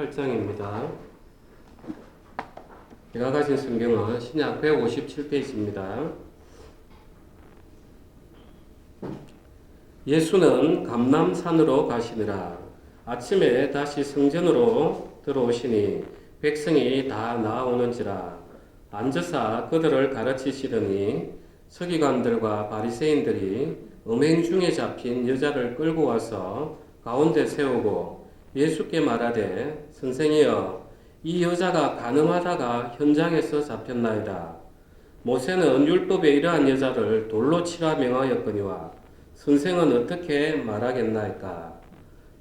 8장입니다. 제가 가진 성경은 신약 157페이지입니다. 예수는 감람산으로 가시니라. 아침에 다시 성전으로 들어오시니 백성이 다 나아오는지라. 앉으사 그들을 가르치시더니 서기관들과 바리새인들이 음행 중에 잡힌 여자를 끌고 와서 가운데 세우고 예수께 말하되 선생이여 이 여자가 간음하다가 현장에서 잡혔나이다. 모세는 율법에 이러한 여자를 돌로 치라 명하였거니와 선생은 어떻게 말하겠나이까.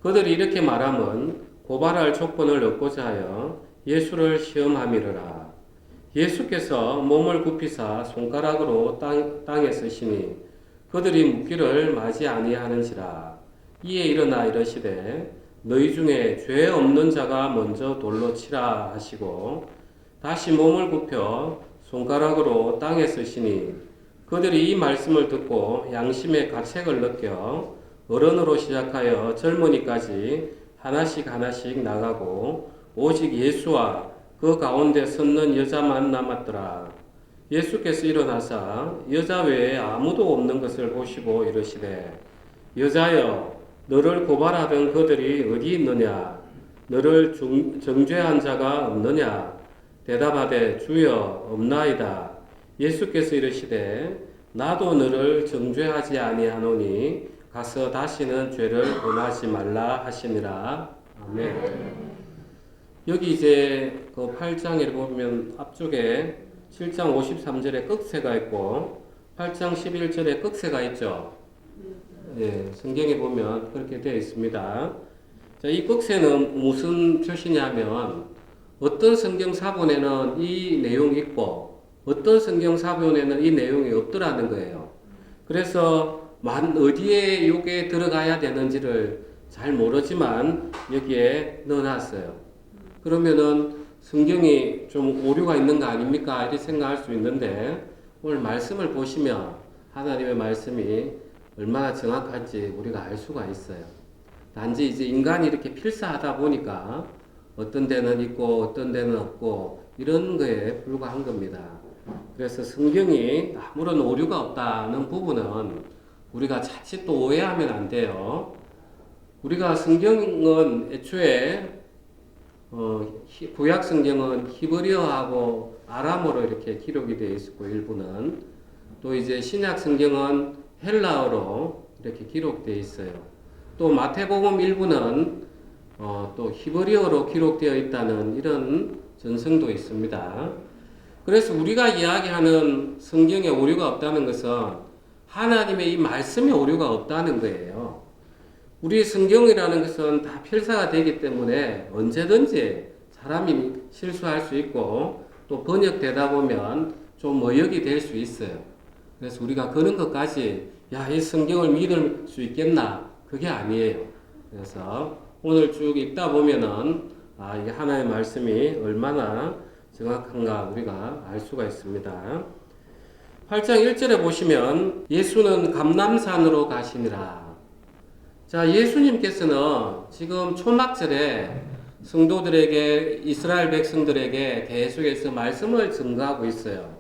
그들이 이렇게 말함은 고발할 조건을 얻고자 하여 예수를 시험함이러라. 예수께서 몸을 굽히사 손가락으로 땅에 쓰시니 그들이 묻기를 마지 아니하는지라. 이에 일어나 이르시되 너희 중에 죄 없는 자가 먼저 돌로 치라 하시고 다시 몸을 굽혀 손가락으로 땅에 쓰시니 그들이 이 말씀을 듣고 양심의 가책을 느껴 어른으로 시작하여 젊은이까지 하나씩 나가고 오직 예수와 그 가운데 섰는 여자만 남았더라. 예수께서 일어나사 여자 외에 아무도 없는 것을 보시고 이르시되 여자여 너를 고발하던 그들이 어디 있느냐? 너를 정죄한 자가 없느냐? 대답하되 주여 없나이다. 예수께서 이르시되 나도 너를 정죄하지 아니하노니 가서 다시는 죄를 범하지 말라 하시니라. 아멘. 여기 이제 그 8장에 보면 앞쪽에 7장 53절에 끝세가 있고 8장 11절에 끝세가 있죠. 예, 성경에 보면 그렇게 되어 있습니다. 자, 이 끝세는 무슨 표시냐면 어떤 성경 사본에는 이 내용이 있고 어떤 성경 사본에는 이 내용이 없더라는 거예요. 그래서 어디에 이게 들어가야 되는지를 잘 모르지만 여기에 넣어놨어요. 그러면은 성경이 좀 오류가 있는 거 아닙니까? 이렇게 생각할 수 있는데 오늘 말씀을 보시면 하나님의 말씀이 얼마나 정확한지 우리가 알 수가 있어요. 단지 이제 인간이 이렇게 필사하다 보니까 어떤 데는 있고 어떤 데는 없고 이런 거에 불과한 겁니다. 그래서 성경이 아무런 오류가 없다는 부분은 우리가 자칫 또 오해하면 안 돼요. 우리가 성경은 애초에 구약 성경은 히브리어하고 아람어로 이렇게 기록이 되어 있고 일부는 또 이제 신약 성경은 헬라어로 이렇게 기록되어 있어요. 또 마태복음 일부는 또 히브리어로 기록되어 있다는 이런 전승도 있습니다. 그래서 우리가 이야기하는 성경에 오류가 없다는 것은 하나님의 이 말씀에 오류가 없다는 거예요. 우리 성경이라는 것은 다 필사가 되기 때문에 언제든지 사람이 실수할 수 있고 또 번역되다 보면 좀 어역이 될 수 있어요. 그래서 우리가 그런 것까지 이 성경을 믿을 수 있겠나? 그게 아니에요. 그래서 오늘 쭉 읽다 보면은 이게 하나님의 말씀이 얼마나 정확한가 우리가 알 수가 있습니다. 8장 1절에 보시면 예수는 감람산으로 가시니라. 자, 예수님께서는 지금 초막절에 성도들에게 이스라엘 백성들에게 계속해서 말씀을 전가하고 있어요.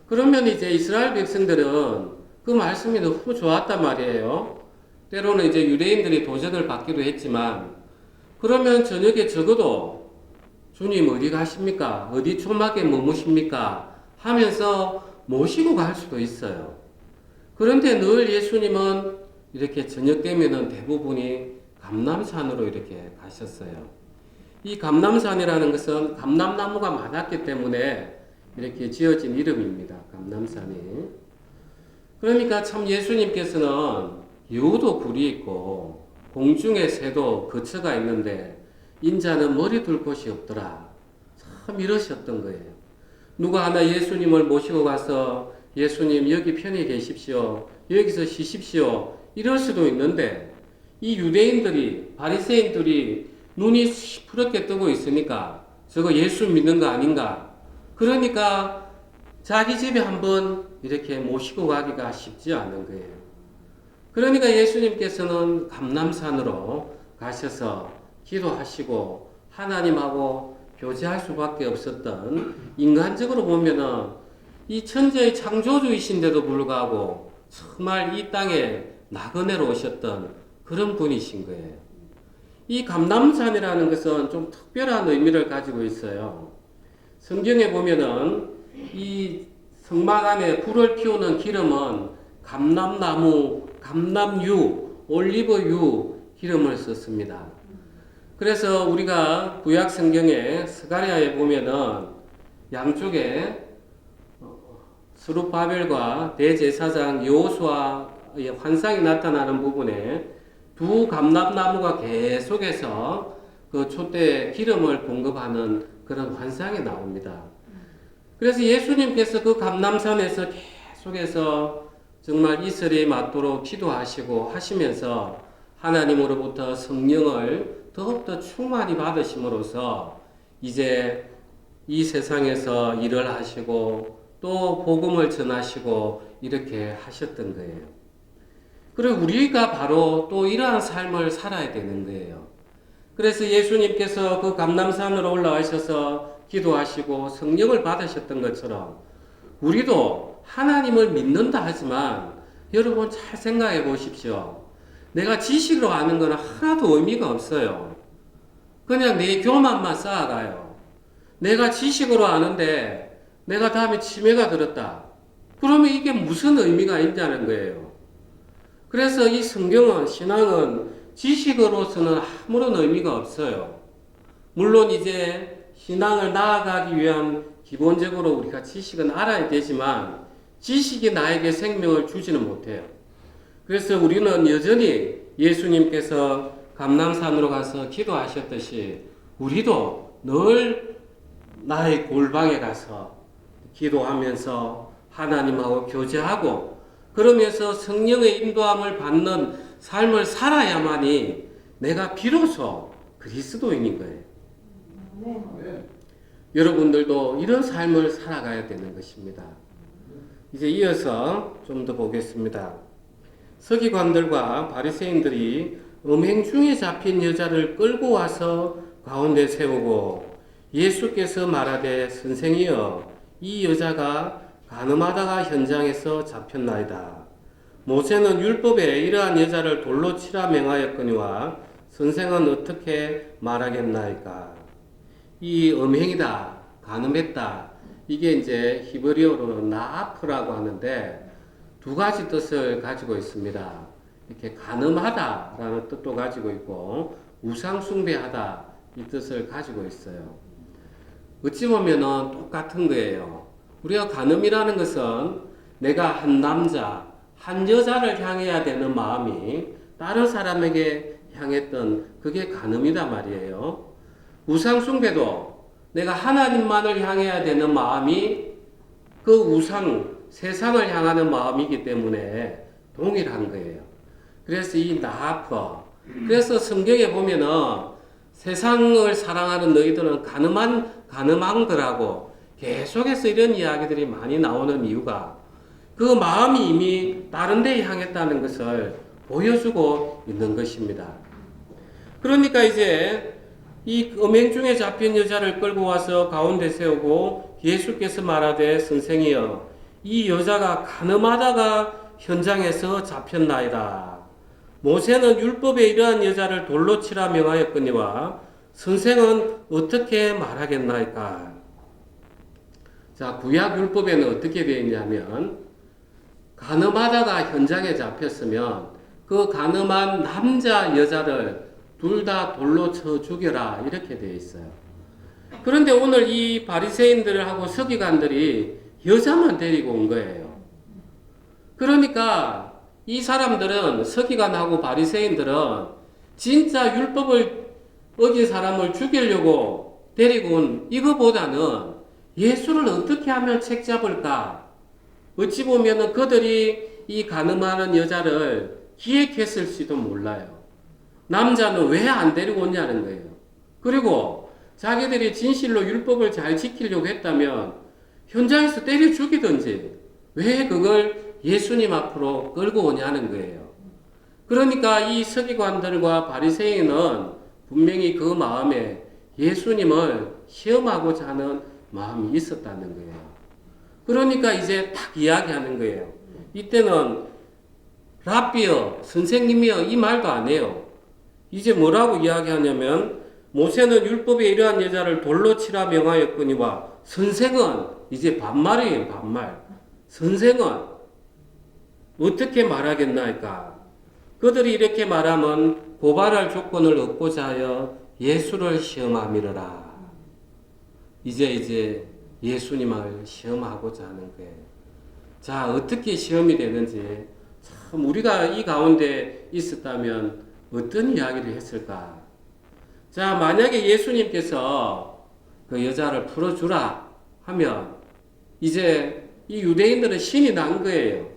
그러면 이제 이스라엘 백성들은 그 말씀이 너무 좋았단 말이에요. 때로는 이제 유대인들이 도전을 받기도 했지만 그러면 저녁에 적어도 주님 어디 가십니까? 어디 초막에 머무십니까? 하면서 모시고 갈 수도 있어요. 그런데 늘 예수님은 이렇게 저녁 되면은 대부분이 감람산으로 이렇게 가셨어요. 이 감람산이라는 것은 감람나무가 많았기 때문에 이렇게 지어진 이름입니다. 감람산이. 그러니까 참 예수님께서는 여우도 굴이 있고 공중의 새도 거처가 있는데 인자는 머리 둘 곳이 없더라. 참 이러셨던 거예요. 누가 하나 예수님을 모시고 가서 예수님 여기 편히 계십시오. 여기서 쉬십시오. 이럴 수도 있는데 이 유대인들이 바리새인들이 눈이 시퍼렇게 뜨고 있으니까 저거 예수 믿는 거 아닌가? 그러니까 자기 집에 한번 이렇게 모시고 가기가 쉽지 않은 거예요. 그러니까 예수님께서는 감람산으로 가셔서 기도하시고 하나님하고 교제할 수밖에 없었던, 인간적으로 보면은 이 천지의 창조주이신데도 불구하고 정말 이 땅에 나그네로 오셨던 그런 분이신 거예요. 이 감람산이라는 것은 좀 특별한 의미를 가지고 있어요. 성경에 보면은 이 성막 안에 불을 피우는 기름은 감람나무, 감람유, 올리브유 기름을 썼습니다. 그래서 우리가 구약 성경에 스가랴에 보면은 양쪽에 스룹바벨과 대제사장 여호수아의 환상이 나타나는 부분에 두 감람나무가 계속해서 그 촛대에 기름을 공급하는 그런 환상이 나옵니다. 그래서 예수님께서 그 감람산에서 계속해서 정말 이슬이 맞도록 기도하시고 하시면서 하나님으로부터 성령을 더욱더 충만히 받으심으로써 이제 이 세상에서 일을 하시고 또 복음을 전하시고 이렇게 하셨던 거예요. 그리고 우리가 바로 또 이러한 삶을 살아야 되는 거예요. 그래서 예수님께서 그 감람산으로 올라가셔서 기도하시고 성령을 받으셨던 것처럼 우리도 하나님을 믿는다 하지만 여러분 잘 생각해 보십시오. 내가 지식으로 아는 건 하나도 의미가 없어요. 그냥 내 교만만 쌓아가요. 내가 지식으로 아는데 내가 다음에 치매가 들었다. 그러면 이게 무슨 의미가 있냐는 거예요. 그래서 이 성경은, 신앙은 지식으로서는 아무런 의미가 없어요. 물론 이제 신앙을 나아가기 위한 기본적으로 우리가 지식은 알아야 되지만 지식이 나에게 생명을 주지는 못해요. 그래서 우리는 여전히 예수님께서 감람산으로 가서 기도하셨듯이 우리도 늘 나의 골방에 가서 기도하면서 하나님하고 교제하고 그러면서 성령의 인도함을 받는 삶을 살아야만이 내가 비로소 그리스도인인 거예요. 여러분들도 이런 삶을 살아가야 되는 것입니다. 이제 이어서 좀 더 보겠습니다. 서기관들과 바리새인들이 음행 중에 잡힌 여자를 끌고 와서 가운데 세우고 예수께서 말하되 선생이여 이 여자가 간음하다가 현장에서 잡혔나이다. 모세는 율법에 이러한 여자를 돌로 치라 명하였거니와 선생은 어떻게 말하겠나이까. 이 음행이다, 간음했다. 이게 이제 히브리어로는 나아프라고 하는데 두 가지 뜻을 가지고 있습니다. 이렇게 간음하다라는 뜻도 가지고 있고 우상숭배하다 이 뜻을 가지고 있어요. 어찌 보면은 똑같은 거예요. 우리가 간음이라는 것은 내가 한 남자, 한 여자를 향해야 되는 마음이 다른 사람에게 향했던 그게 간음이다 말이에요. 우상숭배도 내가 하나님만을 향해야 되는 마음이 그 우상, 세상을 향하는 마음이기 때문에 동일한 거예요. 그래서 이 나아퍼. 그래서 성경에 보면은 세상을 사랑하는 너희들은 가늠한거라고 계속해서 이런 이야기들이 많이 나오는 이유가 그 마음이 이미 다른 데에 향했다는 것을 보여주고 있는 것입니다. 그러니까 이제 이 음행 중에 잡힌 여자를 끌고 와서 가운데 세우고 예수께서 말하되 선생이여 이 여자가 간음하다가 현장에서 잡혔나이다. 모세는 율법에 이러한 여자를 돌로 치라 명하였거니와 선생은 어떻게 말하겠나이까. 자, 구약 율법에는 어떻게 되어 있냐면 간음하다가 현장에 잡혔으면 그 간음한 남자 여자를 둘 다 돌로 쳐 죽여라 이렇게 되어 있어요. 그런데 오늘 이 바리새인들하고 서기관들이 여자만 데리고 온 거예요. 그러니까 이 사람들은 서기관하고 바리새인들은 진짜 율법을 어긴 사람을 죽이려고 데리고 온 이거보다는 예수를 어떻게 하면 책잡을까? 어찌 보면은 그들이 이 간음하는 여자를 기획했을지도 몰라요. 남자는 왜 안 데리고 오냐는 거예요. 그리고 자기들이 진실로 율법을 잘 지키려고 했다면 현장에서 때려 죽이든지 왜 그걸 예수님 앞으로 끌고 오냐는 거예요. 그러니까 이 서기관들과 바리새인은 분명히 그 마음에 예수님을 시험하고자 하는 마음이 있었다는 거예요. 그러니까 이제 딱 이야기하는 거예요. 이때는 랍비여, 선생님이여 이 말도 안 해요. 이제 뭐라고 이야기하냐면 모세는 율법에 이러한 여자를 돌로 치라 명하였거니와 선생은 이제 반말이에요. 반말. 선생은 어떻게 말하겠나이까? 그들이 이렇게 말하면 고발할 조건을 얻고자 하여 예수를 시험함이러라. 이제 예수님을 시험하고자 하는 거예요. 자, 어떻게 시험이 되는지 참 우리가 이 가운데 있었다면 어떤 이야기를 했을까? 자, 만약에 예수님께서 그 여자를 풀어주라 하면 이제 이 유대인들은 신이 난 거예요.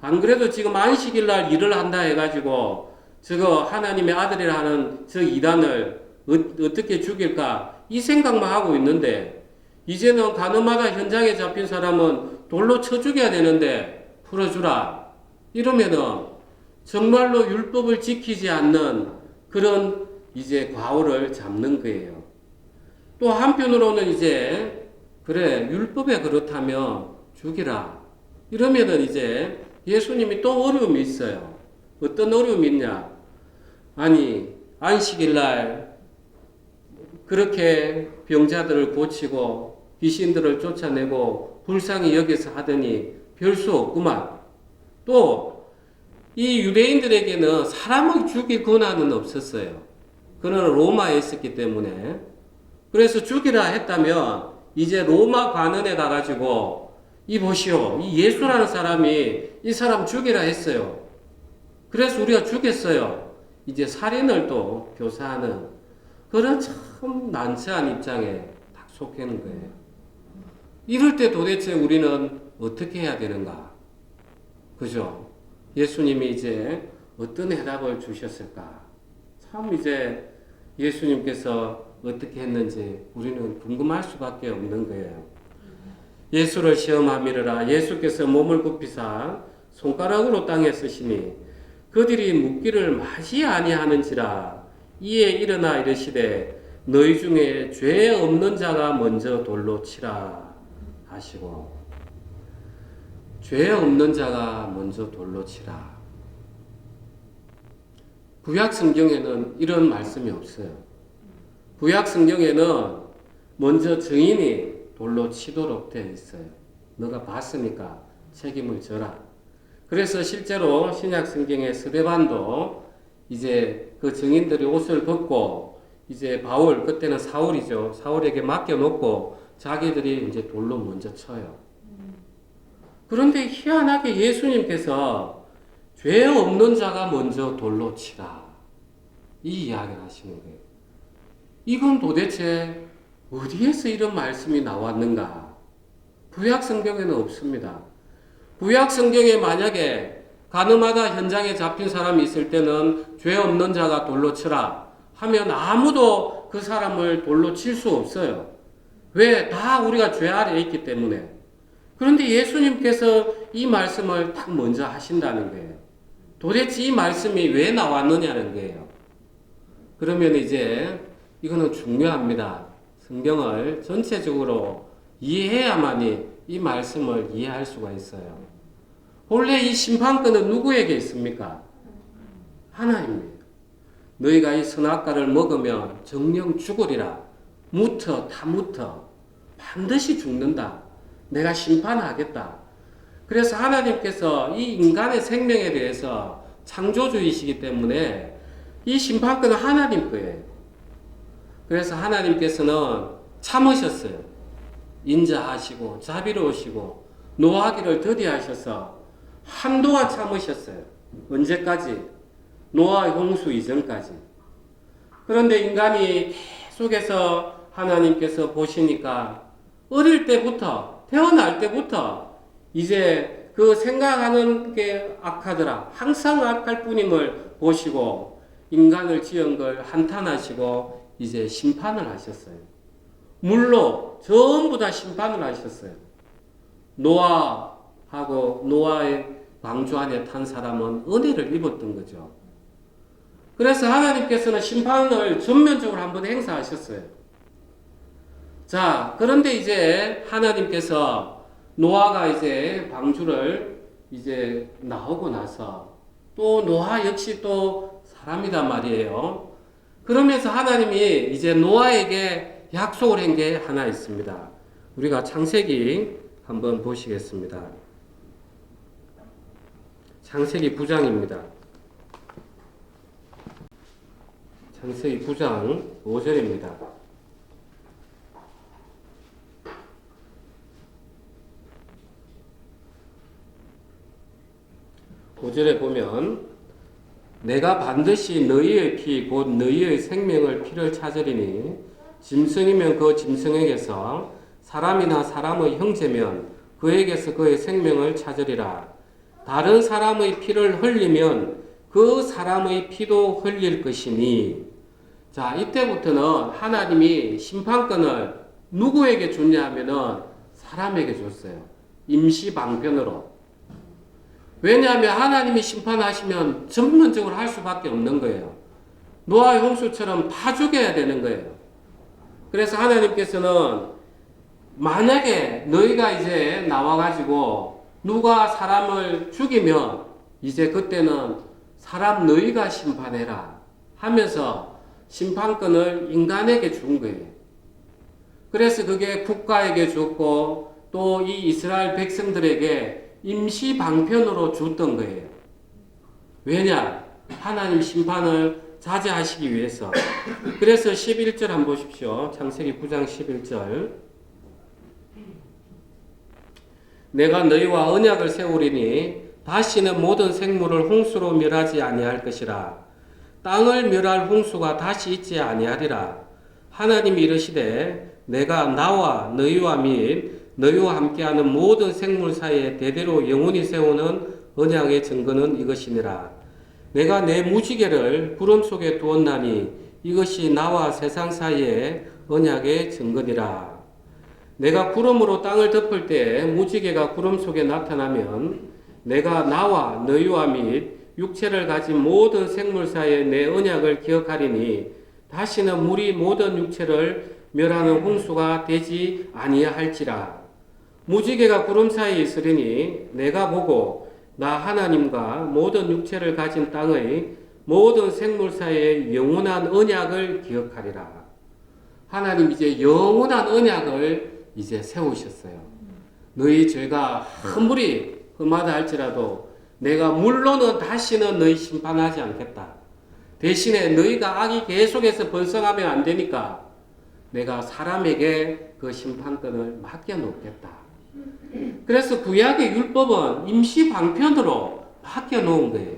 안 그래도 지금 안식일 날 일을 한다 해가지고 저거 하나님의 아들이라 하는 저 이단을 어떻게 죽일까 이 생각만 하고 있는데 이제는 가늠하다 현장에 잡힌 사람은 돌로 쳐 죽여야 되는데 풀어주라 이러면은 정말로 율법을 지키지 않는 그런 이제 과오를 잡는 거예요. 또 한편으로는 이제 그래 율법에 그렇다면 죽이라 이러면은 이제 예수님이 또 어려움이 있어요. 어떤 어려움이 있냐? 아니 안식일 날 그렇게 병자들을 고치고 귀신들을 쫓아내고 불쌍히 여기서 하더니 별 수 없구만. 또 이 유대인들에게는 사람을 죽일 권한은 없었어요. 그는 로마에 있었기 때문에. 그래서 죽이라 했다면 이제 로마 관원에 가가지고 이 보시오. 이 예수라는 사람이 이 사람 죽이라 했어요. 그래서 우리가 죽였어요. 이제 살인을 또 교사하는 그런 참 난처한 입장에 딱 속하는 거예요. 이럴 때 도대체 우리는 어떻게 해야 되는가? 그죠? 예수님이 이제 어떤 해답을 주셨을까? 참 이제 예수님께서 어떻게 했는지 우리는 궁금할 수밖에 없는 거예요. 예수를 시험함이라 예수께서 몸을 굽히사 손가락으로 땅에 쓰시니 그들이 묻기를 마지 아니하는지라 이에 일어나 이르시되 너희 중에 죄 없는 자가 먼저 돌로 치라 하시고 죄 없는 자가 먼저 돌로 치라. 구약 성경에는 이런 말씀이 없어요. 구약 성경에는 먼저 증인이 돌로 치도록 되어 있어요. 너가 봤으니까 책임을 져라. 그래서 실제로 신약 성경의 스데반도 이제 그 증인들이 옷을 벗고 이제 바울 그때는 사울이죠. 사울에게 맡겨놓고 자기들이 이제 돌로 먼저 쳐요. 그런데 희한하게 예수님께서 죄 없는 자가 먼저 돌로 치라. 이 이야기를 하시는 거예요. 이건 도대체 어디에서 이런 말씀이 나왔는가? 구약 성경에는 없습니다. 구약 성경에 만약에 가늠하다 현장에 잡힌 사람이 있을 때는 죄 없는 자가 돌로 치라 하면 아무도 그 사람을 돌로 칠 수 없어요. 왜? 다 우리가 죄 아래에 있기 때문에. 그런데 예수님께서 이 말씀을 딱 먼저 하신다는 거예요. 도대체 이 말씀이 왜 나왔느냐는 거예요. 그러면 이제 이거는 중요합니다. 성경을 전체적으로 이해해야만이 이 말씀을 이해할 수가 있어요. 본래 이 심판권은 누구에게 있습니까? 하나님이에요. 너희가 이 선악과를 먹으면 정령 죽으리라. 묻어 다 묻어. 반드시 죽는다. 내가 심판하겠다. 그래서 하나님께서 이 인간의 생명에 대해서 창조주이시기 때문에 이 심판권은 하나님 거예요. 그래서 하나님께서는 참으셨어요. 인자하시고 자비로우시고 노하기를 더디하셔서 한동안 참으셨어요. 언제까지? 노아 홍수 이전까지. 그런데 인간이 계속해서 하나님께서 보시니까 어릴 때부터 태어날 때부터 이제 그 생각하는 게 악하더라. 항상 악할 뿐임을 보시고 인간을 지은 걸 한탄하시고 이제 심판을 하셨어요. 물로 전부 다 심판을 하셨어요. 노아하고 노아의 방주 안에 탄 사람은 은혜를 입었던 거죠. 그래서 하나님께서는 심판을 전면적으로 한번 행사하셨어요. 자, 그런데 이제 하나님께서 노아가 이제 방주를 이제 나오고 나서 또 노아 역시 또 사람이란 말이에요. 그러면서 하나님이 이제 노아에게 약속을 한 게 하나 있습니다. 우리가 창세기 한번 보시겠습니다. 창세기 9장입니다. 창세기 9장 5절입니다. 5절에 보면 내가 반드시 너희의 피 곧 너희의 생명을 피를 찾으리니 짐승이면 그 짐승에게서 사람이나 사람의 형제면 그에게서 그의 생명을 찾으리라. 다른 사람의 피를 흘리면 그 사람의 피도 흘릴 것이니. 자, 이때부터는 하나님이 심판권을 누구에게 줬냐 하면은 사람에게 줬어요. 임시 방편으로. 왜냐하면 하나님이 심판하시면 전면적으로 할 수밖에 없는 거예요. 노아의 홍수처럼 다 죽여야 되는 거예요. 그래서 하나님께서는 만약에 너희가 이제 나와가지고 누가 사람을 죽이면 이제 그때는 사람 너희가 심판해라 하면서 심판권을 인간에게 준 거예요. 그래서 그게 국가에게 줬고 또 이 이스라엘 백성들에게 임시 방편으로 줬던 거예요. 왜냐? 하나님 심판을 자제하시기 위해서. 그래서 11절 한번 보십시오. 창세기 9장 11절. 내가 너희와 언약을 세우리니 다시는 모든 생물을 홍수로 멸하지 아니할 것이라. 땅을 멸할 홍수가 다시 있지 아니하리라. 하나님이 이르시되 내가 나와 너희와 및 너희와 함께하는 모든 생물 사이에 대대로 영원히 세우는 언약의 증거는 이것이니라. 내가 내 무지개를 구름 속에 두었나니 이것이 나와 세상 사이에 언약의 증거니라. 내가 구름으로 땅을 덮을 때 무지개가 구름 속에 나타나면 내가 나와 너희와 및 육체를 가진 모든 생물 사이에 내 언약을 기억하리니 다시는 물이 모든 육체를 멸하는 홍수가 되지 아니할지라. 무지개가 구름 사이에 있으리니 내가 보고 나 하나님과 모든 육체를 가진 땅의 모든 생물 사이에 영원한 언약을 기억하리라. 하나님 이제 영원한 언약을 이제 세우셨어요. 너희 죄가 아무리 흠하다 할지라도 내가 물로는 다시는 너희 심판하지 않겠다. 대신에 너희가 악이 계속해서 번성하면 안 되니까 내가 사람에게 그 심판권을 맡겨놓겠다. 그래서 구약의 율법은 임시 방편으로 맡겨놓은 거예요.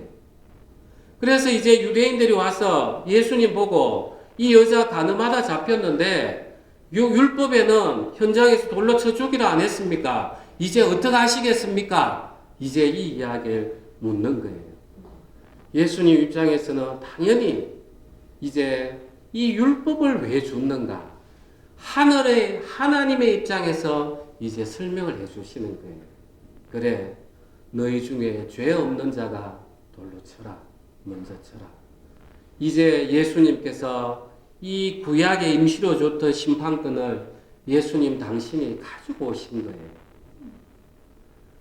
그래서 이제 유대인들이 와서 예수님 보고 이 여자 가늠하다 잡혔는데 율법에는 현장에서 돌로 쳐 죽이라 안 했습니까? 이제 어떻게 하시겠습니까? 이제 이 이야기를 묻는 거예요. 예수님 입장에서는 당연히 이제 이 율법을 왜 줬는가? 하늘의 하나님의 입장에서 이제 설명을 해주시는 거예요. 그래, 너희 중에 죄 없는 자가 돌로 쳐라. 먼저 쳐라. 이제 예수님께서 이 구약에 임시로 줬던 심판권을 예수님 당신이 가지고 오신 거예요.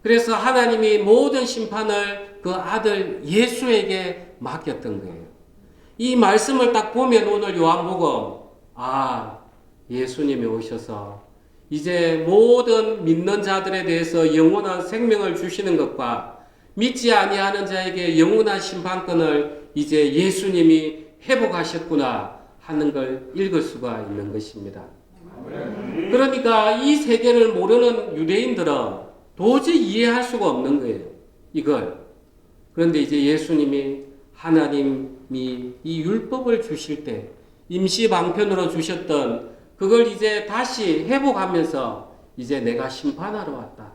그래서 하나님이 모든 심판을 그 아들 예수에게 맡겼던 거예요. 이 말씀을 딱 보면 오늘 요한복음, 예수님이 오셔서 이제 모든 믿는 자들에 대해서 영원한 생명을 주시는 것과 믿지 아니하는 자에게 영원한 심판권을 이제 예수님이 회복하셨구나 하는 걸 읽을 수가 있는 것입니다. 그러니까 이 세계를 모르는 유대인들은 도저히 이해할 수가 없는 거예요. 이걸. 그런데 이제 예수님이 하나님이 이 율법을 주실 때 임시 방편으로 주셨던 그걸 이제 다시 회복하면서 이제 내가 심판하러 왔다.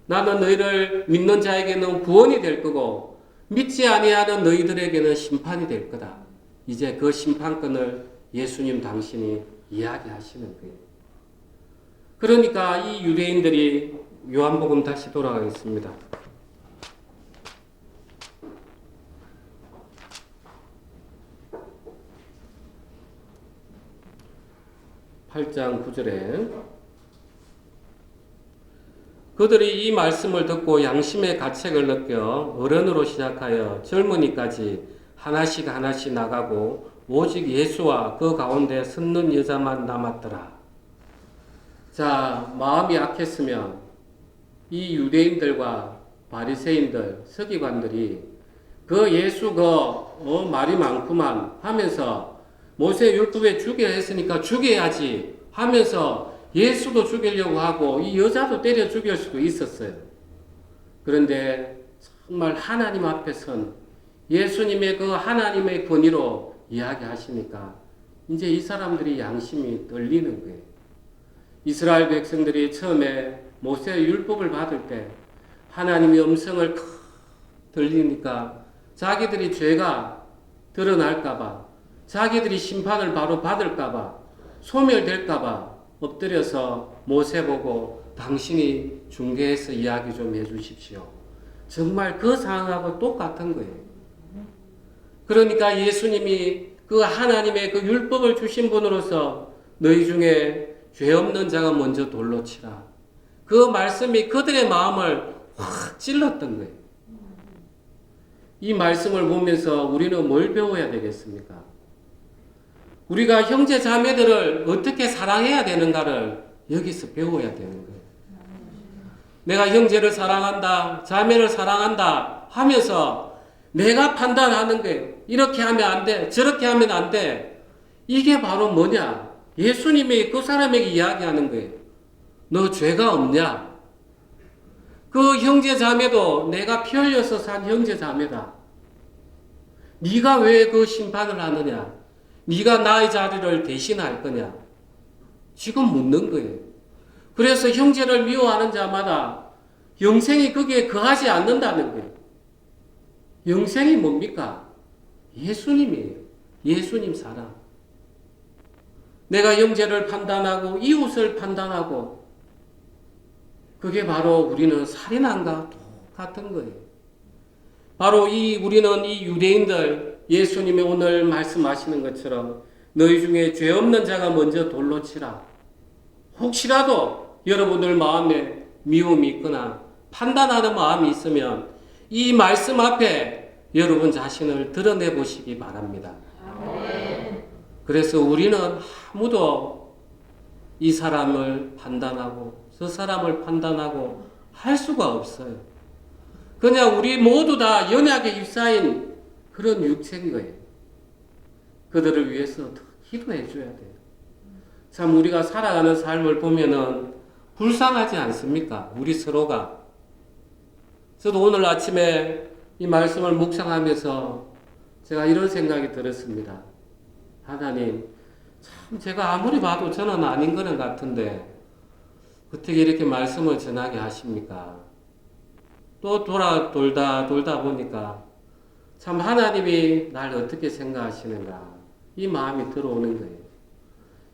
나는 너희를 믿는 자에게는 구원이 될 거고 믿지 아니하는 너희들에게는 심판이 될 거다. 이제 그 심판권을 예수님 당신이 이야기하시는 거예요. 그러니까 이 유대인들이 요한복음 다시 돌아가겠습니다. 8장 9절에 그들이 이 말씀을 듣고 양심의 가책을 느껴 어른으로 시작하여 젊은이까지 하나씩 하나씩 나가고 오직 예수와 그 가운데 섰는 여자만 남았더라. 자, 마음이 악했으면 이 유대인들과 바리새인들, 서기관들이 그 예수 말이 많구만 하면서 모세 율법에 죽여야 했으니까 죽여야지 하면서 예수도 죽이려고 하고 이 여자도 때려 죽일 수도 있었어요. 그런데 정말 하나님 앞에 선 예수님의 그 하나님의 권위로 이야기하시니까 이제 이 사람들이 양심이 떨리는 거예요. 이스라엘 백성들이 처음에 모세 율법을 받을 때 하나님의 음성을 들리니까 자기들이 죄가 드러날까봐 자기들이 심판을 바로 받을까봐 소멸될까봐 엎드려서 모세 보고 당신이 중개해서 이야기 좀 해주십시오. 정말 그 상황하고 똑같은 거예요. 그러니까 예수님이 그 하나님의 그 율법을 주신 분으로서 너희 중에 죄 없는 자가 먼저 돌로 치라. 그 말씀이 그들의 마음을 확 찔렀던 거예요. 이 말씀을 보면서 우리는 뭘 배워야 되겠습니까? 우리가 형제 자매들을 어떻게 사랑해야 되는가를 여기서 배워야 되는 거예요. 내가 형제를 사랑한다, 자매를 사랑한다 하면서 내가 판단하는 거예요. 이렇게 하면 안 돼, 저렇게 하면 안 돼. 이게 바로 뭐냐? 예수님이 그 사람에게 이야기하는 거예요. 너 죄가 없냐? 그 형제 자매도 내가 피 흘려서 산 형제 자매다. 네가 왜 그 심판을 하느냐? 네가 나의 자리를 대신할 거냐? 지금 묻는 거예요. 그래서 형제를 미워하는 자마다 영생이 거기에 거하지 않는다는 거예요. 영생이 뭡니까? 예수님이에요. 예수님 사랑. 내가 형제를 판단하고 이웃을 판단하고 그게 바로 우리는 살인한가 똑같은 거예요. 바로 우리는 이 유대인들 예수님이 오늘 말씀하시는 것처럼 너희 중에 죄 없는 자가 먼저 돌로 치라. 혹시라도 여러분들 마음에 미움이 있거나 판단하는 마음이 있으면 이 말씀 앞에 여러분 자신을 드러내 보시기 바랍니다. 그래서 우리는 아무도 이 사람을 판단하고 저 사람을 판단하고 할 수가 없어요. 그냥 우리 모두 다 연약에 휩싸인 그런 육체인 거예요. 그들을 위해서 기도해 줘야 돼요. 참 우리가 살아가는 삶을 보면은 불쌍하지 않습니까? 우리 서로가. 저도 오늘 아침에 이 말씀을 묵상하면서 제가 이런 생각이 들었습니다. 하나님, 참 제가 아무리 봐도 저는 아닌 거는 같은데 어떻게 이렇게 말씀을 전하게 하십니까? 또 돌다 보니까 참 하나님이 날 어떻게 생각하시는가 이 마음이 들어오는 거예요.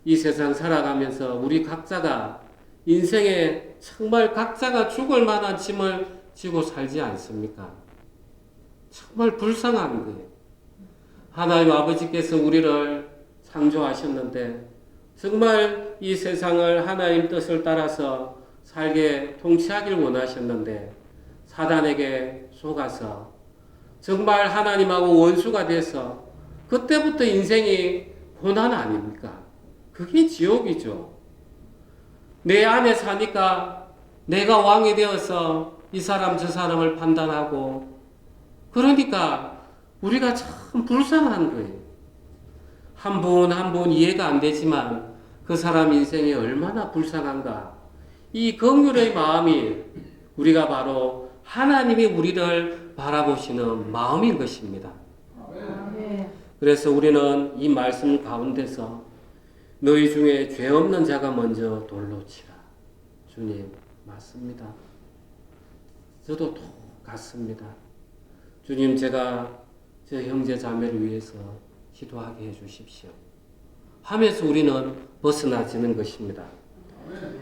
이 세상 살아가면서 우리 각자가 인생에 정말 각자가 죽을 만한 짐을 지고 살지 않습니까? 정말 불쌍한 거예요. 하나님 아버지께서 우리를 창조하셨는데 정말 이 세상을 하나님 뜻을 따라서 살게 통치하길 원하셨는데 사단에게 속아서 정말 하나님하고 원수가 돼서 그때부터 인생이 고난 아닙니까? 그게 지옥이죠. 내 안에 사니까 내가 왕이 되어서 이 사람 저 사람을 판단하고 그러니까 우리가 참 불쌍한 거예요. 한 분 한 분 이해가 안 되지만 그 사람 인생이 얼마나 불쌍한가. 이 긍휼의 마음이 우리가 바로 하나님이 우리를 바라보시는 마음인 것입니다. 그래서 우리는 이 말씀 가운데서 너희 중에 죄 없는 자가 먼저 돌로 치라. 주님, 맞습니다. 저도 똑같습니다. 주님, 제가 제 형제 자매를 위해서 기도하게 해주십시오. 하면서 우리는 벗어나지는 것입니다.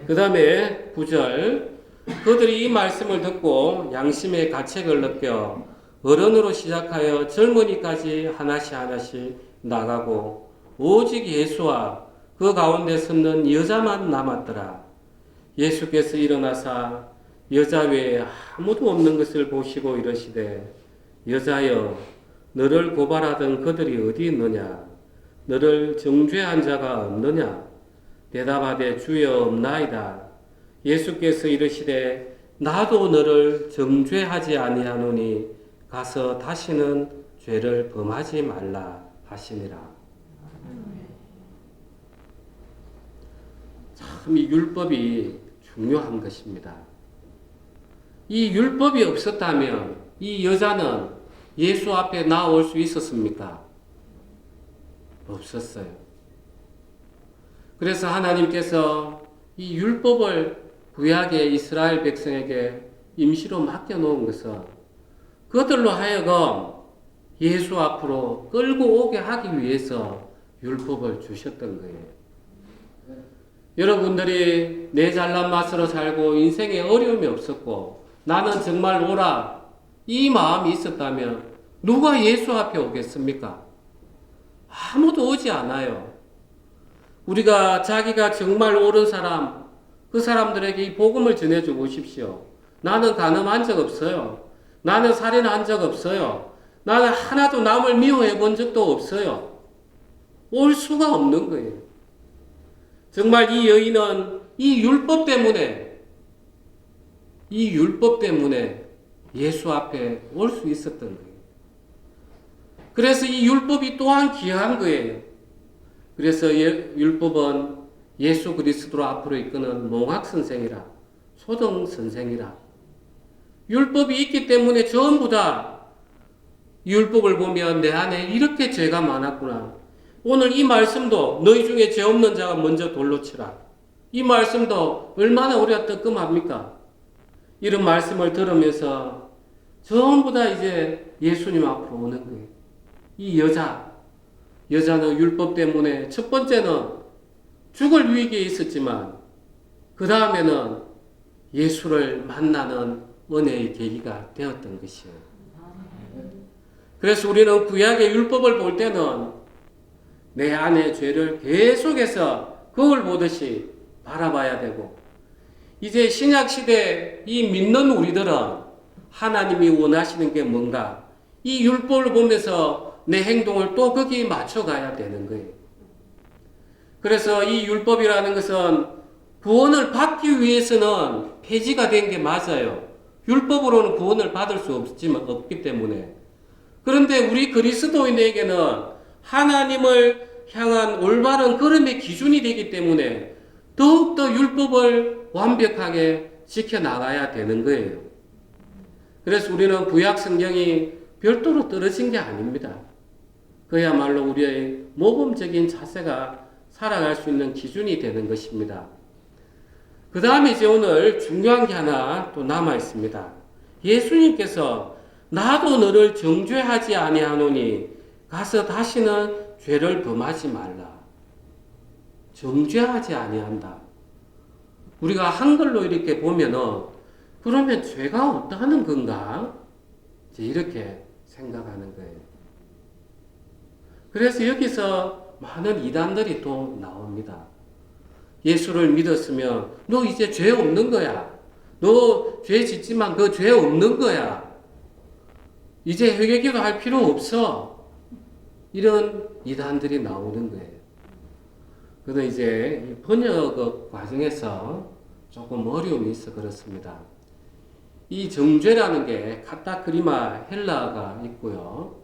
그 다음에 9절 그들이 이 말씀을 듣고 양심의 가책을 느껴 어른으로 시작하여 젊은이까지 하나씩 하나씩 나가고 오직 예수와 그 가운데 섰는 여자만 남았더라. 예수께서 일어나사 여자 외에 아무도 없는 것을 보시고 이르시되 여자여 너를 고발하던 그들이 어디 있느냐? 너를 정죄한 자가 없느냐? 대답하되 주여 없나이다. 예수께서 이르시되 나도 너를 정죄하지 아니하노니 가서 다시는 죄를 범하지 말라 하시니라. 참 이 율법이 중요한 것입니다. 이 율법이 없었다면 이 여자는 예수 앞에 나올 수 있었습니까? 없었어요. 그래서 하나님께서 이 율법을 구약의 이스라엘 백성에게 임시로 맡겨놓은 것은 그들로 하여금 예수 앞으로 끌고 오게 하기 위해서 율법을 주셨던 거예요. 여러분들이 내 잘난 맛으로 살고 인생에 어려움이 없었고 나는 정말 오라 이 마음이 있었다면 누가 예수 앞에 오겠습니까? 아무도 오지 않아요. 우리가 자기가 정말 옳은 사람, 그 사람들에게 이 복음을 전해주고 오십시오. 나는 간음한 적 없어요. 나는 살인한 적 없어요. 나는 하나도 남을 미워해 본 적도 없어요. 올 수가 없는 거예요. 정말 이 여인은 이 율법 때문에 예수 앞에 올 수 있었던 거예요. 그래서 이 율법이 또한 귀한 거예요. 그래서 율법은 예수 그리스도로 앞으로 이끄는 몽학 선생이라, 소등 선생이라. 율법이 있기 때문에 전부 다 율법을 보면 내 안에 이렇게 죄가 많았구나. 오늘 이 말씀도 너희 중에 죄 없는 자가 먼저 돌로 치라. 이 말씀도 얼마나 우리가 뜨끔합니까? 이런 말씀을 들으면서 전부 다 이제 예수님 앞으로 오는 거예요. 이 여자는 율법 때문에 첫 번째는 죽을 위기에 있었지만 그 다음에는 예수를 만나는 은혜의 계기가 되었던 것이에요. 그래서 우리는 구약의 율법을 볼 때는 내 안의 죄를 계속해서 거울 보듯이 바라봐야 되고 이제 신약시대 이 믿는 우리들은 하나님이 원하시는 게 뭔가 이 율법을 보면서 내 행동을 또 거기에 맞춰가야 되는 거예요. 그래서 이 율법이라는 것은 구원을 받기 위해서는 폐지가 된 게 맞아요. 율법으로는 구원을 받을 수 없기 때문에. 그런데 우리 그리스도인에게는 하나님을 향한 올바른 걸음의 기준이 되기 때문에 더욱더 율법을 완벽하게 지켜나가야 되는 거예요. 그래서 우리는 구약 성경이 별도로 떨어진 게 아닙니다. 그야말로 우리의 모범적인 자세가 살아갈 수 있는 기준이 되는 것입니다. 그 다음에 이제 오늘 중요한 게 하나 또 남아 있습니다. 예수님께서 나도 너를 정죄하지 아니하노니 가서 다시는 죄를 범하지 말라. 정죄하지 아니한다. 우리가 한글로 이렇게 보면은 그러면 죄가 없다는 건가? 이렇게 생각하는 거예요. 그래서 여기서 많은 이단들이 또 나옵니다. 예수를 믿었으면 너 이제 죄 없는 거야. 너 죄 짓지만 그 죄 없는 거야. 이제 회개기도 할 필요 없어. 이런 이단들이 나오는 거예요. 그래서 이제 번역 과정에서 조금 어려움이 있어 그렇습니다. 이 정죄라는 게 카타크리마 헬라가 있고요.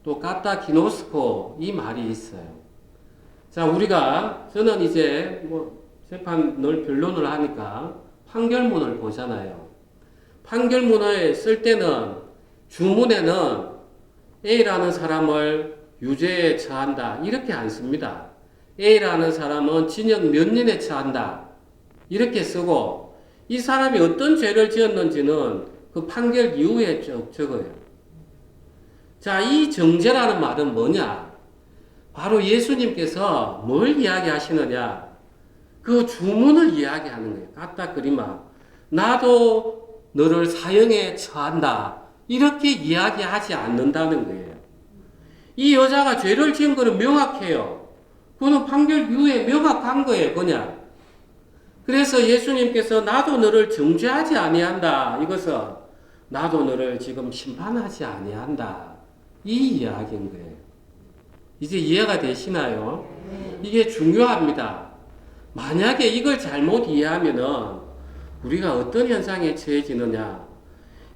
또 카타키노스코 이 말이 있어요. 자, 저는 이제 재판을 변론을 하니까 판결문을 보잖아요. 판결문을 쓸 때는 주문에는 A라는 사람을 유죄에 처한다 이렇게 안 씁니다. A라는 사람은 징역 몇 년에 처한다 이렇게 쓰고 이 사람이 어떤 죄를 지었는지는 그 판결 이후에 쭉 적어요. 자, 이 정죄라는 말은 뭐냐? 바로 예수님께서 뭘 이야기하시느냐? 그 주문을 이야기하는 거예요. 카타크리마. 나도 너를 사형에 처한다. 이렇게 이야기하지 않는다는 거예요. 이 여자가 죄를 지은 것은 명확해요. 그는 판결 이후에 명확한 거예요, 그냥. 그래서 예수님께서 나도 너를 정죄하지 아니한다. 이것은 나도 너를 지금 심판하지 아니한다. 이 이야기인 거예요. 이제 이해가 되시나요? 이게 중요합니다. 만약에 이걸 잘못 이해하면은 우리가 어떤 현상에 처해지느냐?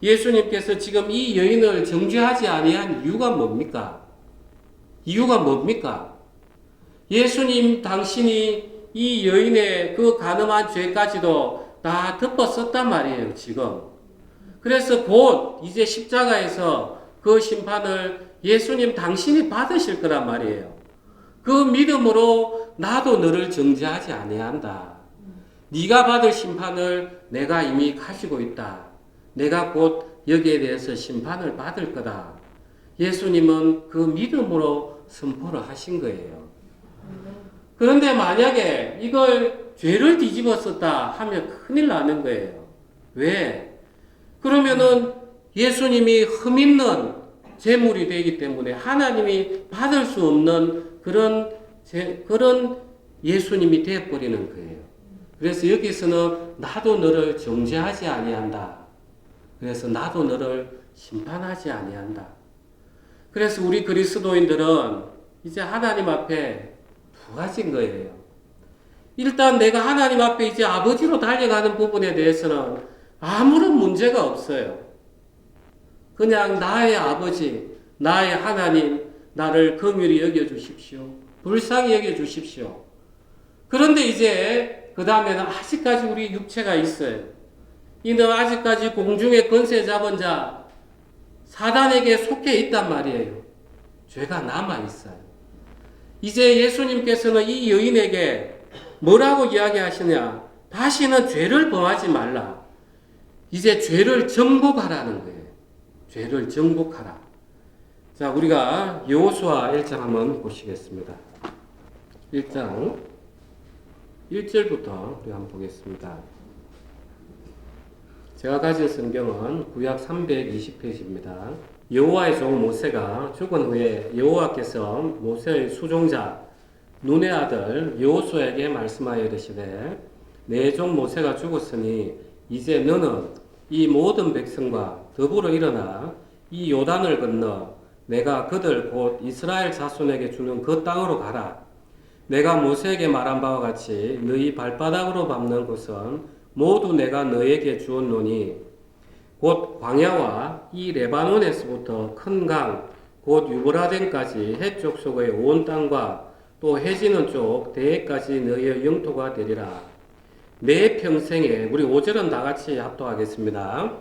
예수님께서 지금 이 여인을 정죄하지 아니한 이유가 뭡니까? 이유가 뭡니까? 예수님 당신이 이 여인의 그 간음한 죄까지도 다 덮었었단 말이에요, 지금. 그래서 곧 이제 십자가에서 그 심판을 예수님 당신이 받으실 거란 말이에요. 그 믿음으로 나도 너를 정죄하지 아니한다. 네가 받을 심판을 내가 이미 가지고 있다. 내가 곧 여기에 대해서 심판을 받을 거다. 예수님은 그 믿음으로 선포를 하신 거예요. 그런데 만약에 이걸 죄를 뒤집어 썼다 하면 큰일 나는 거예요. 왜? 그러면은 예수님이 흠있는 제물이 되기 때문에 하나님이 받을 수 없는 그런 예수님이 되어버리는 거예요. 그래서 여기서는 나도 너를 정죄하지 아니한다. 그래서 나도 너를 심판하지 아니한다. 그래서 우리 그리스도인들은 이제 하나님 앞에 두 가지인 거예요. 일단 내가 하나님 앞에 이제 아버지로 달려가는 부분에 대해서는 아무런 문제가 없어요. 그냥 나의 아버지, 나의 하나님, 나를 긍휼히 여겨주십시오. 불쌍히 여겨주십시오. 그런데 이제 그 다음에는 아직까지 우리 육체가 있어요. 이는 아직까지 공중의 권세 잡은 자 사단에게 속해 있단 말이에요. 죄가 남아있어요. 이제 예수님께서는 이 여인에게 뭐라고 이야기하시냐? 다시는 죄를 범하지 말라. 이제 죄를 정복하라는 거예요. 죄를 정복하라. 자, 우리가 여호수아 1장 한번 보시겠습니다. 1장 1절부터 우리 한번 보겠습니다. 제가 가진 성경은 구약 320페이지입니다. 여호와의 종 모세가 죽은 후에 여호와께서 모세의 수종자 눈의 아들 여호수아에게 말씀하여 이르시되 내 종 모세가 죽었으니 이제 너는 이 모든 백성과 더불어 일어나 이 요단을 건너 내가 그들 곧 이스라엘 자손에게 주는 그 땅으로 가라. 내가 모세에게 말한 바와 같이 너희 발바닥으로 밟는 곳은 모두 내가 너에게 주었노니 곧 광야와 이 레바논에서부터 큰 강, 곧 유브라덴까지 해쪽 속의 온 땅과 또 해지는 쪽 대해까지 너희의 영토가 되리라. 내 평생에 우리 5절은 다 같이 합독하겠습니다.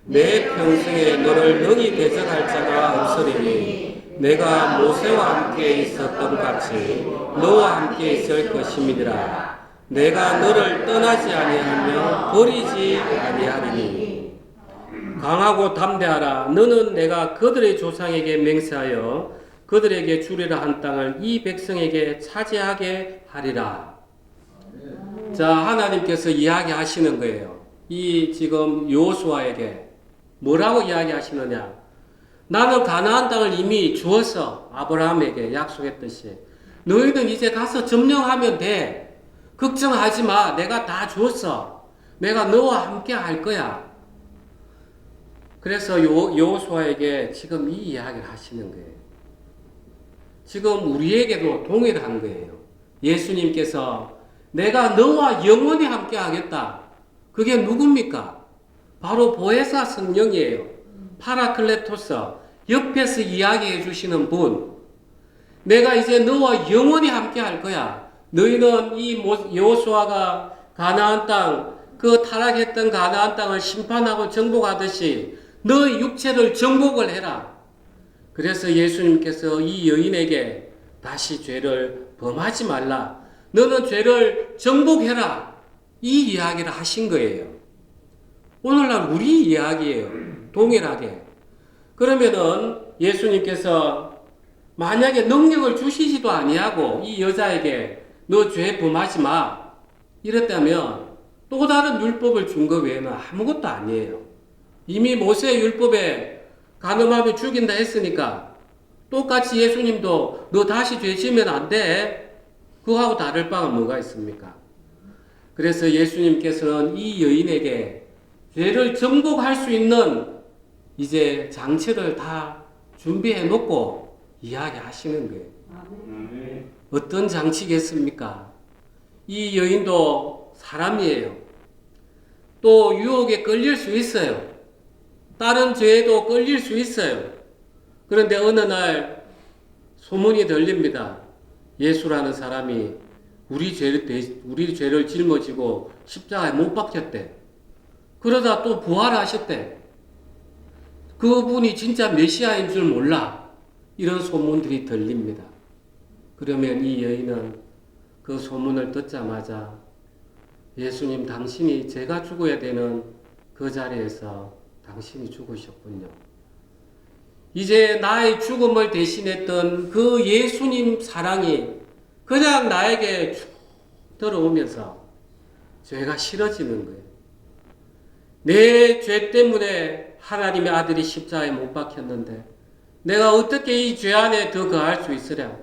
내 평생에 너를 능히 대적할 자가 없으리니 내가 모세와 함께 있었던 같이 너와 함께 있을 것임이니라. 내가 너를 떠나지 아니하며 버리지 아니하리니 강하고 담대하라. 너는 내가 그들의 조상에게 맹세하여 그들에게 주리라 한 땅을 이 백성에게 차지하게 하리라. 자, 하나님께서 이야기하시는 거예요. 이 지금 여호수아에게 뭐라고 이야기하시느냐? 나는 가나안 땅을 이미 주어서 아브라함에게 약속했듯이 너희는 이제 가서 점령하면 돼. 걱정하지 마. 내가 다 줬어. 내가 너와 함께 할 거야. 그래서 여호수아에게 지금 이 이야기를 하시는 거예요. 지금 우리에게도 동일한 거예요. 예수님께서 내가 너와 영원히 함께 하겠다. 그게 누굽니까? 바로 보혜사 성령이에요. 파라클레토스, 옆에서 이야기해 주시는 분. 내가 이제 너와 영원히 함께 할 거야. 너희는 이 여호수아가 가나안 땅, 그 타락했던 가나안 땅을 심판하고 정복하듯이 너의 육체를 정복을 해라. 그래서 예수님께서 이 여인에게 다시 죄를 범하지 말라. 너는 죄를 정복해라. 이 이야기를 하신 거예요. 오늘날 우리 이야기예요. 동일하게. 그러면은 예수님께서 만약에 능력을 주시지도 아니하고 이 여자에게 너 죄 범하지 마. 이랬다면 또 다른 율법을 준 것 외에는 아무것도 아니에요. 이미 모세의 율법에 간음하면 죽인다 했으니까 똑같이 예수님도 너 다시 죄 지으면 안 돼. 그거하고 다를 바가 뭐가 있습니까? 그래서 예수님께서는 이 여인에게 죄를 정복할 수 있는 이제 장치를 다 준비해 놓고 이야기하시는 거예요. 어떤 장치겠습니까? 이 여인도 사람이에요. 또 유혹에 끌릴 수 있어요. 다른 죄에도 끌릴 수 있어요. 그런데 어느 날 소문이 들립니다. 예수라는 사람이 우리 죄를 짊어지고 십자가에 못 박혔대. 그러다 또 부활하셨대. 그분이 진짜 메시아인 줄 몰라. 이런 소문들이 들립니다. 그러면 이 여인은 그 소문을 듣자마자 예수님, 당신이 제가 죽어야 되는 그 자리에서 당신이 죽으셨군요. 이제 나의 죽음을 대신했던 그 예수님 사랑이 그냥 나에게 쭉 들어오면서 죄가 싫어지는 거예요. 내 죄 때문에 하나님의 아들이 십자가에 못 박혔는데 내가 어떻게 이 죄 안에 더 거할 수 있으랴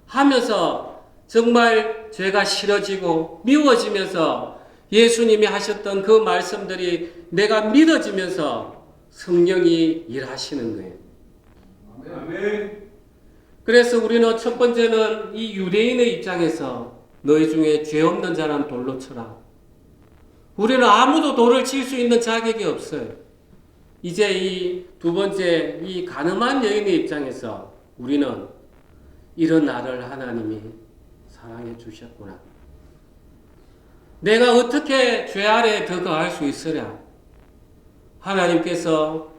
하면서 정말 죄가 싫어지고 미워지면서 예수님이 하셨던 그 말씀들이 내가 믿어지면서 성령이 일하시는 거예요. 아멘. 그래서 우리는 첫 번째는 이 유대인의 입장에서 너희 중에 죄 없는 자는 돌로 쳐라. 우리는 아무도 돌을 칠 수 있는 자격이 없어요. 이제 이 두 번째, 이 가늠한 여인의 입장에서 우리는 이런 나를 하나님이 사랑해 주셨구나. 내가 어떻게 죄 아래 더 거할 수 있으랴? 하나님께서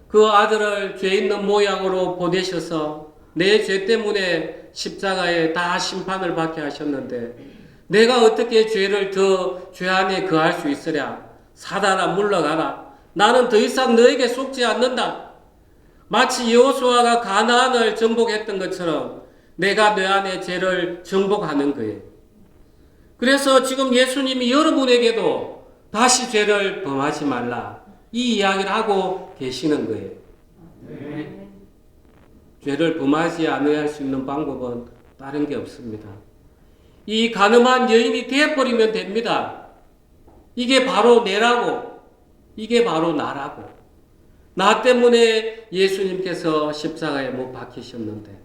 그 아들을 죄 있는 모양으로 보내셔서 내 죄 때문에 십자가에 다 심판을 받게 하셨는데 내가 어떻게 죄를 더 죄 안에 거할 수 있으랴? 사단아 물러가라. 나는 더 이상 너에게 속지 않는다. 마치 여호수아가 가나안을 정복했던 것처럼 내가 내 안에 죄를 정복하는 거예요. 그래서 지금 예수님이 여러분에게도 다시 죄를 범하지 말라. 이 이야기를 하고 계시는 거예요. 네. 죄를 범하지 않아야 할 수 있는 방법은 다른 게 없습니다. 이 가늠한 여인이 되어버리면 됩니다. 이게 바로 내라고, 이게 바로 나라고. 나 때문에 예수님께서 십자가에 못 박히셨는데.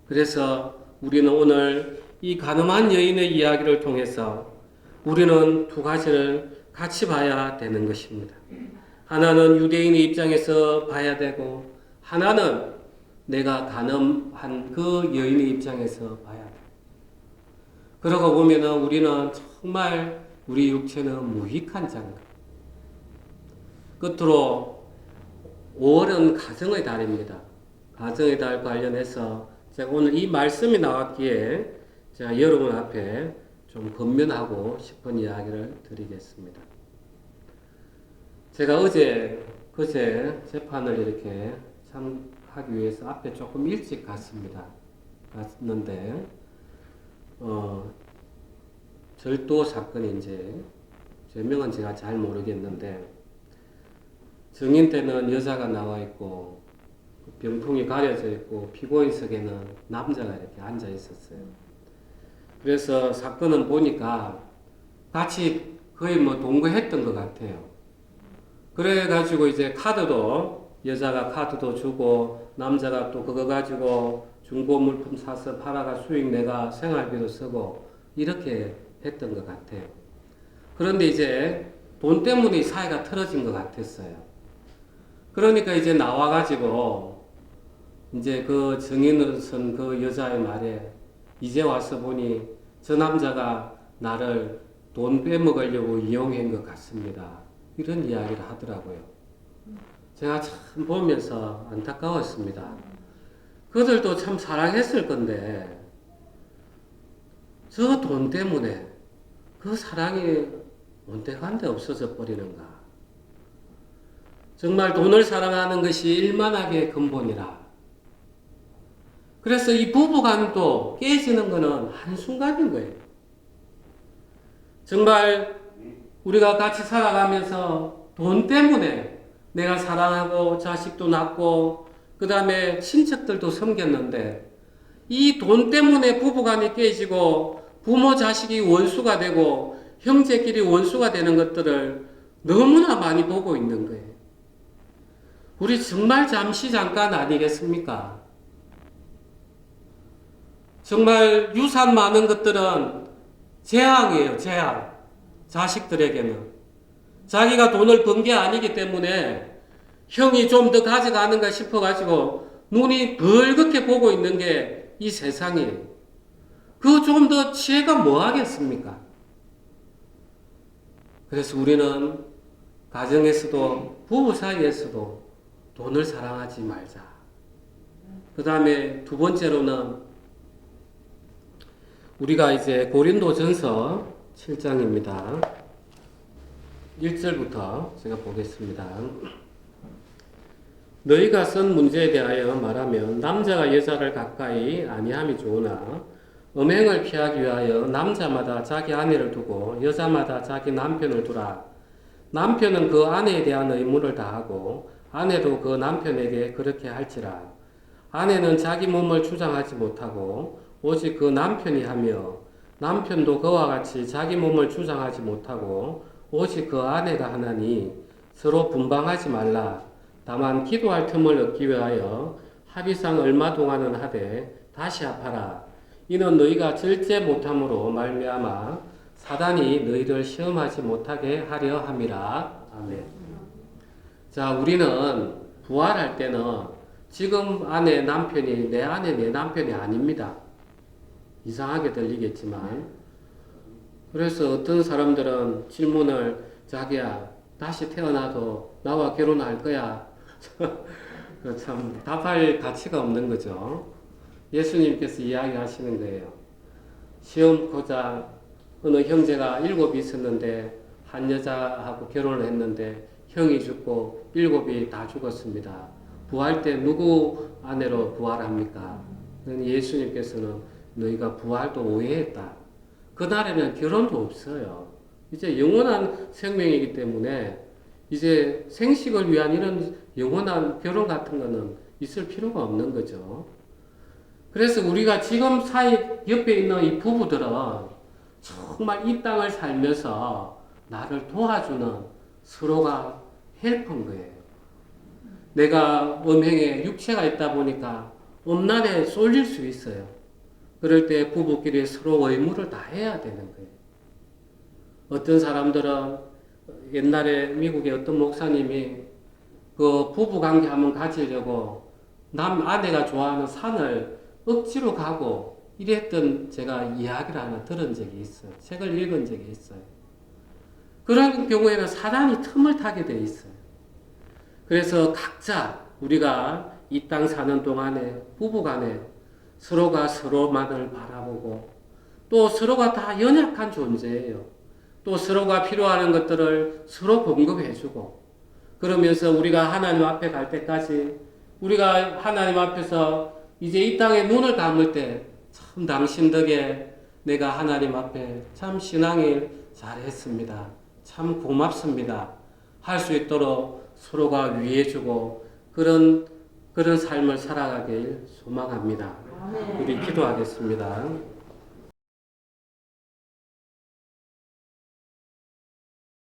그래서 우리는 오늘 이 가늠한 여인의 이야기를 통해서 우리는 두 가지를 같이 봐야 되는 것입니다. 하나는 유대인의 입장에서 봐야 되고, 하나는 내가 가늠한 그 여인의 입장에서 봐야 돼. 그러고 보면은 우리는 정말 우리 육체는 무익한 자인 거예요. 끝으로 5월은 가정의 달입니다. 가정의 달 관련해서 제가 오늘 이 말씀이 나왔기에 제가 여러분 앞에 좀 권면하고 싶은 이야기를 드리겠습니다. 제가 그제 재판을 이렇게 참하기 위해서 앞에 조금 일찍 갔는데, 절도 사건인지, 죄명은 제가 잘 모르겠는데, 증인 때는 여자가 나와 있고, 병풍이 가려져 있고, 피고인석에는 남자가 이렇게 앉아 있었어요. 그래서 사건은 보니까 같이 거의 동거했던 것 같아요. 그래가지고 이제 여자가 카드도 주고, 남자가 또 그거 가지고 중고 물품 사서 팔아가 수익 내가 생활비도 쓰고, 이렇게 했던 것 같아요. 그런데 이제 돈 때문에 사이가 틀어진 것 같았어요. 그러니까 이제 나와가지고, 이제 그 증인을 쓴 그 여자의 말에, 이제 와서 보니 저 남자가 나를 돈 빼먹으려고 이용한 것 같습니다. 이런 이야기를 하더라고요. 제가 참 보면서 안타까웠습니다. 그들도 참 사랑했을 건데 저 돈 때문에 그 사랑이 온데간데 없어져 버리는가. 정말 돈을 사랑하는 것이 일만하게 근본이라. 그래서 이 부부간도 깨지는 것은 한순간인 거예요. 정말 우리가 같이 살아가면서 돈 때문에 내가 사랑하고 자식도 낳고 그 다음에 친척들도 섬겼는데 이 돈 때문에 부부간이 깨지고 부모 자식이 원수가 되고 형제끼리 원수가 되는 것들을 너무나 많이 보고 있는 거예요. 우리 정말 잠시 잠깐 아니겠습니까? 정말 유산 많은 것들은 재앙이에요, 재앙. 자식들에게는. 자기가 돈을 번 게 아니기 때문에 형이 좀 더 가져가는가 싶어가지고 눈이 벌겋게 보고 있는 게 이 세상이에요. 그 좀 더 취해가 뭐 하겠습니까? 그래서 우리는 가정에서도 부부 사이에서도 돈을 사랑하지 말자. 그 다음에 두 번째로는 우리가 이제 고린도전서 7장입니다. 1절부터 제가 보겠습니다. 너희가 쓴 문제에 대하여 말하면 남자가 여자를 가까이 아니함이 좋으나 음행을 피하기 위하여 남자마다 자기 아내를 두고 여자마다 자기 남편을 두라. 남편은 그 아내에 대한 의무를 다하고 아내도 그 남편에게 그렇게 할지라. 아내는 자기 몸을 주장하지 못하고 오직 그 남편이 하며 남편도 그와 같이 자기 몸을 주장하지 못하고 오직 그 아내가 하나니 서로 분방하지 말라. 다만 기도할 틈을 얻기 위하여 합의상 얼마 동안은 하되 다시 합하라. 이는 너희가 절제 못함으로 말미암아 사단이 너희를 시험하지 못하게 하려 함이라. 아멘. 자, 우리는 부활할 때는 지금 아내 남편이 내 아내 내 남편이 아닙니다. 이상하게 들리겠지만 그래서 어떤 사람들은 질문을 자기야 다시 태어나도 나와 결혼할 거야. 참 답할 가치가 없는 거죠. 예수님께서 이야기하시는 거예요. 시험 고자 어느 형제가 7이 있었는데 한 여자하고 결혼을 했는데 형이 죽고 7이 다 죽었습니다. 부활 때 누구 아내로 부활합니까? 예수님께서는 너희가 부활도 오해했다. 그날에는 결혼도 없어요. 이제 영원한 생명이기 때문에 이제 생식을 위한 이런 영원한 결혼 같은 거는 있을 필요가 없는 거죠. 그래서 우리가 지금 사이 옆에 있는 이 부부들은 정말 이 땅을 살면서 나를 도와주는 서로가 헬퍼인 거예요. 내가 음행에 육체가 있다 보니까 음란에 쏠릴 수 있어요. 그럴 때 부부끼리 서로 의무를 다 해야 되는 거예요. 어떤 사람들은 옛날에 미국의 어떤 목사님이 그 부부관계 한번 가지려고 아내가 좋아하는 산을 억지로 가고 이랬던 제가 이야기를 하나 들은 적이 있어요. 책을 읽은 적이 있어요. 그런 경우에는 사단이 틈을 타게 돼 있어요. 그래서 각자 우리가 이 땅 사는 동안에 부부간에 서로가 서로만을 바라보고 또 서로가 다 연약한 존재예요. 또 서로가 필요하는 것들을 서로 공급해주고 그러면서 우리가 하나님 앞에 갈 때까지 우리가 하나님 앞에서 이제 이 땅에 눈을 감을 때 참 당신 덕에 내가 하나님 앞에 참 신앙일 잘했습니다. 참 고맙습니다. 할 수 있도록 서로가 위해주고 그런 삶을 살아가길 소망합니다. 우리 기도하겠습니다.